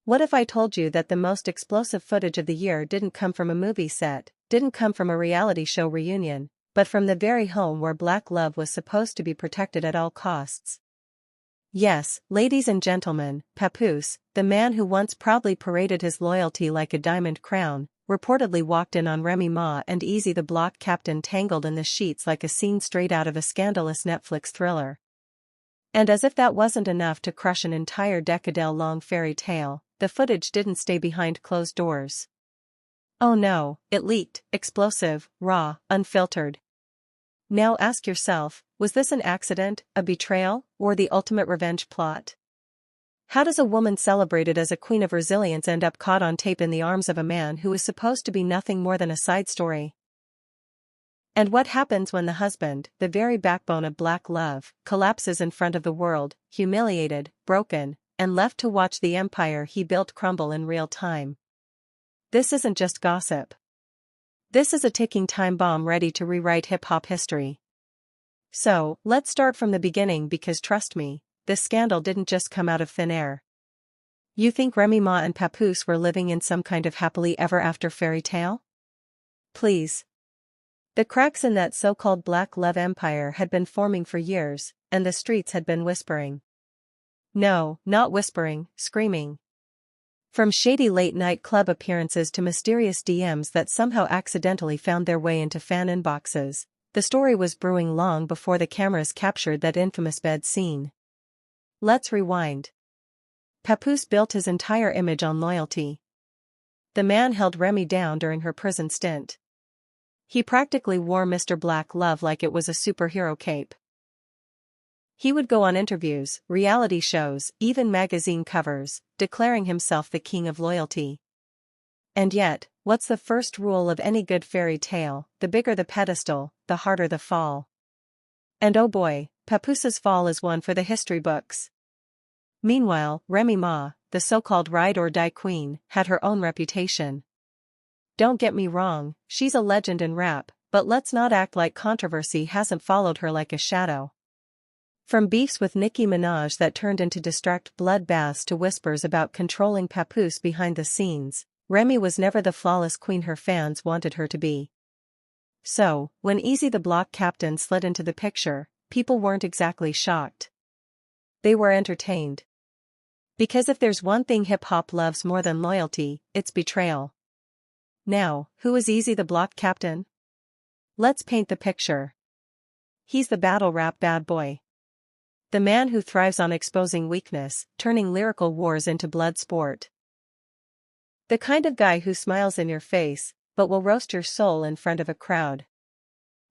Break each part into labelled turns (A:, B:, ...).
A: What if I told you that the most explosive footage of the year didn't come from a movie set, didn't come from a reality show reunion, but from the very home where black love was supposed to be protected at all costs? Yes, ladies and gentlemen, Papoose, the man who once proudly paraded his loyalty like a diamond crown, reportedly walked in on Remy Ma and Eazy the block captain tangled in the sheets like a scene straight out of a scandalous Netflix thriller. And as if that wasn't enough to crush an entire decade-long fairy tale, the footage didn't stay behind closed doors. Oh no, it leaked, explosive, raw, unfiltered. Now ask yourself, was this an accident, a betrayal, or the ultimate revenge plot? How does a woman celebrated as a queen of resilience end up caught on tape in the arms of a man who is supposed to be nothing more than a side story? And what happens when the husband, the very backbone of black love, collapses in front of the world, humiliated, broken, and left to watch the empire he built crumble in real time? This isn't just gossip. This is a ticking time bomb ready to rewrite hip-hop history. So, let's start from the beginning because trust me, this scandal didn't just come out of thin air. You think Remy Ma and Papoose were living in some kind of happily ever after fairy tale? Please. The cracks in that so-called black love empire had been forming for years, and the streets had been whispering. No, not whispering, screaming. From shady late-night club appearances to mysterious DMs that somehow accidentally found their way into fan inboxes, the story was brewing long before the cameras captured that infamous bed scene. Let's rewind. Papoose built his entire image on loyalty. The man held Remy down during her prison stint. He practically wore Mr. Black Love like it was a superhero cape. He would go on interviews, reality shows, even magazine covers, declaring himself the king of loyalty. And yet, what's the first rule of any good fairy tale? The bigger the pedestal, the harder the fall. And oh boy, Papoose's fall is one for the history books. Meanwhile, Remy Ma, the so-called ride-or-die queen, had her own reputation. Don't get me wrong, she's a legend in rap, but let's not act like controversy hasn't followed her like a shadow. From beefs with Nicki Minaj that turned into distract bloodbaths to whispers about controlling Papoose behind the scenes, Remy was never the flawless queen her fans wanted her to be. So, when Eazy the block captain slid into the picture, people weren't exactly shocked. They were entertained. Because if there's one thing hip-hop loves more than loyalty, it's betrayal. Now, who is Eazy the block captain? Let's paint the picture. He's the battle rap bad boy. The man who thrives on exposing weakness, turning lyrical wars into blood sport. The kind of guy who smiles in your face, but will roast your soul in front of a crowd.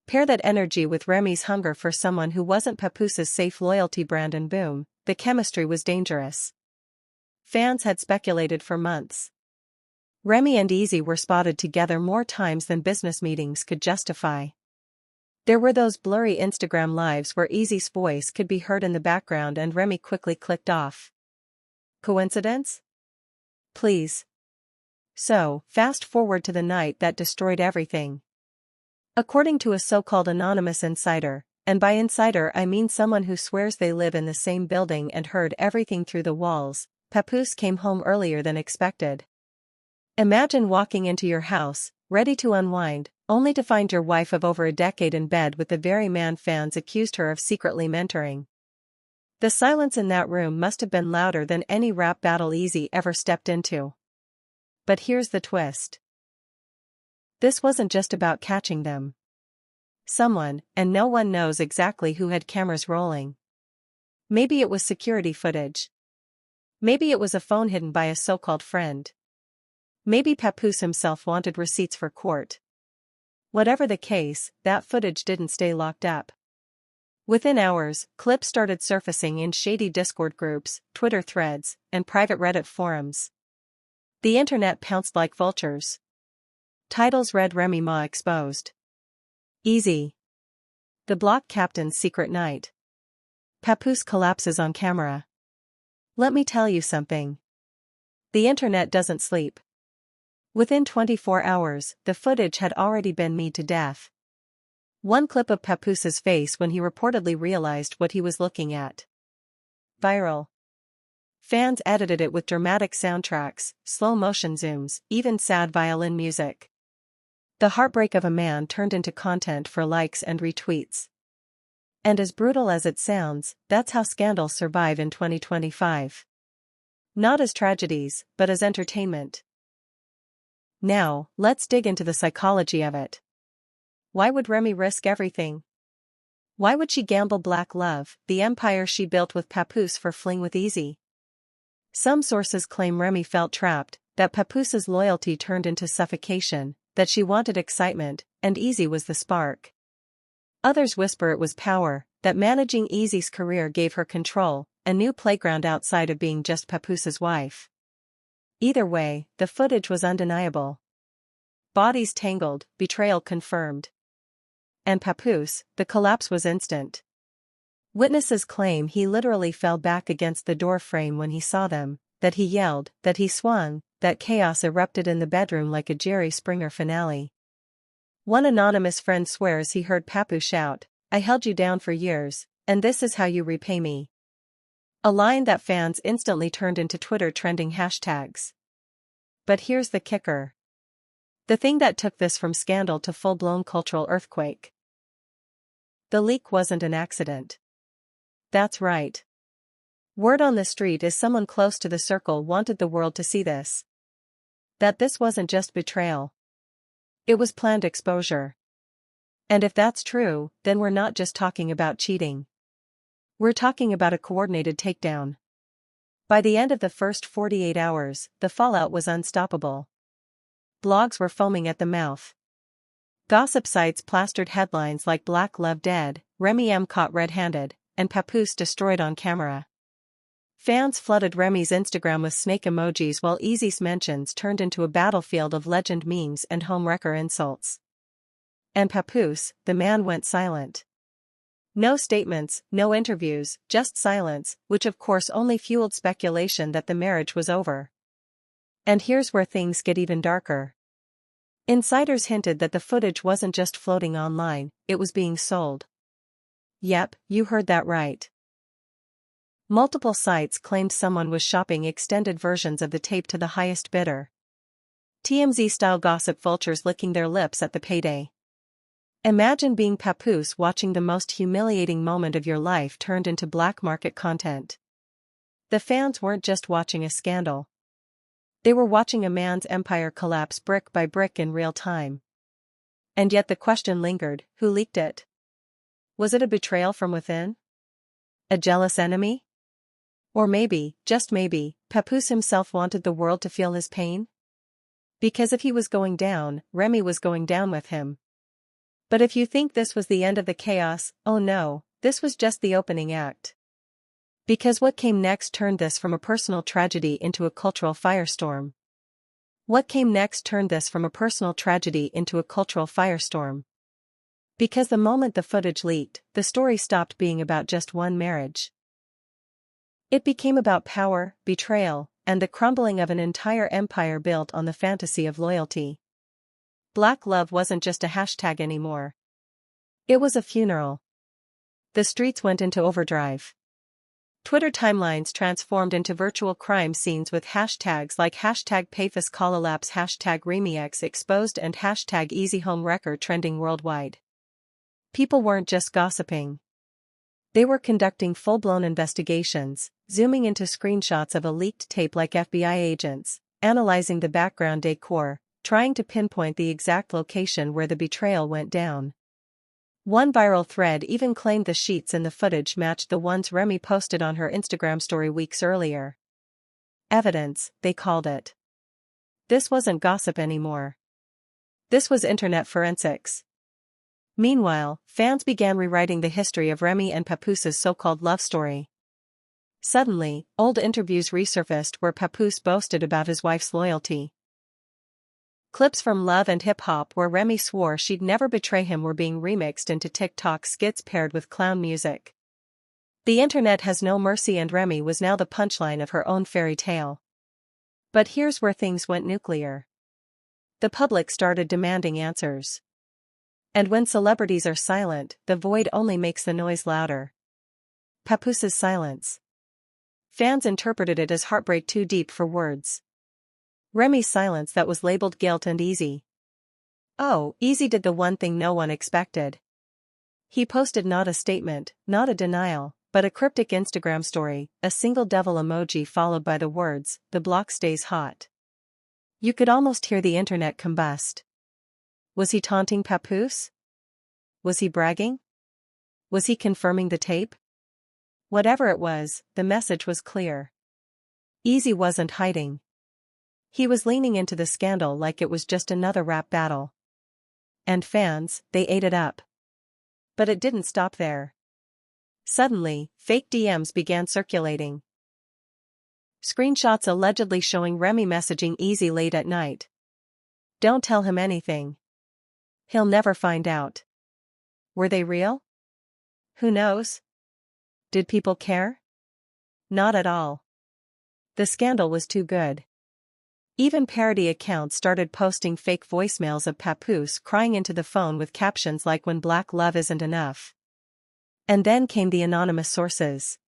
A: Pair that energy with Remy's hunger for someone who wasn't Papoose's safe loyalty brand and boom, the chemistry was dangerous. Fans had speculated for months. Remy and Eazy were spotted together more times than business meetings could justify. There were those blurry Instagram lives where Eazy's voice could be heard in the background and Remy quickly clicked off. Coincidence? Please. So, fast forward to the night that destroyed everything. According to a so-called anonymous insider, and by insider I mean someone who swears they live in the same building and heard everything through the walls, Papoose came home earlier than expected. Imagine walking into your house, ready to unwind, only to find your wife of over a decade in bed with the very man fans accused her of secretly mentoring. The silence in that room must have been louder than any rap battle Eazy ever stepped into. But here's the twist. This wasn't just about catching them. Someone, and no one knows exactly who, had cameras rolling. Maybe it was security footage. Maybe it was a phone hidden by a so-called friend. Maybe Papoose himself wanted receipts for court. Whatever the case, that footage didn't stay locked up. Within hours, clips started surfacing in shady Discord groups, Twitter threads, and private Reddit forums. The internet pounced like vultures. Titles read Remy Ma exposed. Eazy. The block captain's secret night. Papoose collapses on camera. Let me tell you something. The internet doesn't sleep. Within 24 hours, the footage had already been memed to death. One clip of Papoose's face when he reportedly realized what he was looking at. Viral. Fans edited it with dramatic soundtracks, slow-motion zooms, even sad violin music. The heartbreak of a man turned into content for likes and retweets. And as brutal as it sounds, that's how scandals survive in 2025. Not as tragedies, but as entertainment. Now, let's dig into the psychology of it. Why would Remy risk everything? Why would she gamble black love, the empire she built with Papoose, for fling with Eazy? Some sources claim Remy felt trapped, that Papoose's loyalty turned into suffocation, that she wanted excitement, and Eazy was the spark. Others whisper it was power, that managing Eazy's career gave her control, a new playground outside of being just Papoose's wife. Either way, the footage was undeniable. Bodies tangled, betrayal confirmed. And Papoose, the collapse was instant. Witnesses claim he literally fell back against the door frame when he saw them, that he yelled, that he swung, that chaos erupted in the bedroom like a Jerry Springer finale. One anonymous friend swears he heard Papoose shout, "I held you down for years, and this is how you repay me." A line that fans instantly turned into Twitter trending hashtags. But here's the kicker. The thing that took this from scandal to full-blown cultural earthquake. The leak wasn't an accident. That's right. Word on the street is someone close to the circle wanted the world to see this. That this wasn't just betrayal. It was planned exposure. And if that's true, then we're not just talking about cheating. We're talking about a coordinated takedown. By the end of the first 48 hours, the fallout was unstoppable. Blogs were foaming at the mouth. Gossip sites plastered headlines like "Black Love Dead," "Remy M caught red-handed," and "Papoose destroyed on camera." Fans flooded Remy's Instagram with snake emojis while Eazy's mentions turned into a battlefield of legend memes and homewrecker insults. And Papoose, the man, went silent. No statements, no interviews, just silence, which of course only fueled speculation that the marriage was over. And here's where things get even darker. Insiders hinted that the footage wasn't just floating online, it was being sold. Yep, you heard that right. Multiple sites claimed someone was shopping extended versions of the tape to the highest bidder. TMZ-style gossip vultures licking their lips at the payday. Imagine being Papoose watching the most humiliating moment of your life turned into black market content. The fans weren't just watching a scandal. They were watching a man's empire collapse brick by brick in real time. And yet the question lingered, who leaked it? Was it a betrayal from within? A jealous enemy? Or maybe, just maybe, Papoose himself wanted the world to feel his pain? Because if he was going down, Remy was going down with him. But if you think this was the end of the chaos, oh no, this was just the opening act. Because what came next turned this from a personal tragedy into a cultural firestorm. Because the moment the footage leaked, the story stopped being about just one marriage. It became about power, betrayal, and the crumbling of an entire empire built on the fantasy of loyalty. Black love wasn't just a hashtag anymore. It was a funeral. The streets went into overdrive. Twitter timelines transformed into virtual crime scenes with hashtags like #PapoosCollalapse, #RemyX exposed, and #EasyHomeWrecker trending worldwide. People weren't just gossiping. They were conducting full-blown investigations, zooming into screenshots of a leaked tape like FBI agents, analyzing the background decor, trying to pinpoint the exact location where the betrayal went down. One viral thread even claimed the sheets in the footage matched the ones Remy posted on her Instagram story weeks earlier. Evidence, they called it. This wasn't gossip anymore. This was internet forensics. Meanwhile, fans began rewriting the history of Remy and Papoose's so-called love story. Suddenly, old interviews resurfaced where Papoose boasted about his wife's loyalty. Clips from Love and Hip Hop where Remy swore she'd never betray him were being remixed into TikTok skits paired with clown music. The internet has no mercy, and Remy was now the punchline of her own fairy tale. But here's where things went nuclear. The public started demanding answers. And when celebrities are silent, the void only makes the noise louder. Papoose's silence. Fans interpreted it as heartbreak too deep for words. Remy's silence that was labeled guilt and Eazy. Oh, Eazy did the one thing no one expected. He posted not a statement, not a denial, but a cryptic Instagram story, a single devil emoji followed by the words, "The block stays hot." You could almost hear the internet combust. Was he taunting Papoose? Was he bragging? Was he confirming the tape? Whatever it was, the message was clear. Eazy wasn't hiding. He was leaning into the scandal like it was just another rap battle. And fans, they ate it up. But it didn't stop there. Suddenly, fake DMs began circulating. Screenshots allegedly showing Remy messaging Eazy late at night. Don't tell him anything. He'll never find out. Were they real? Who knows? Did people care? Not at all. The scandal was too good. Even parody accounts started posting fake voicemails of Papoose crying into the phone with captions like "When black love isn't enough." And then came the anonymous sources.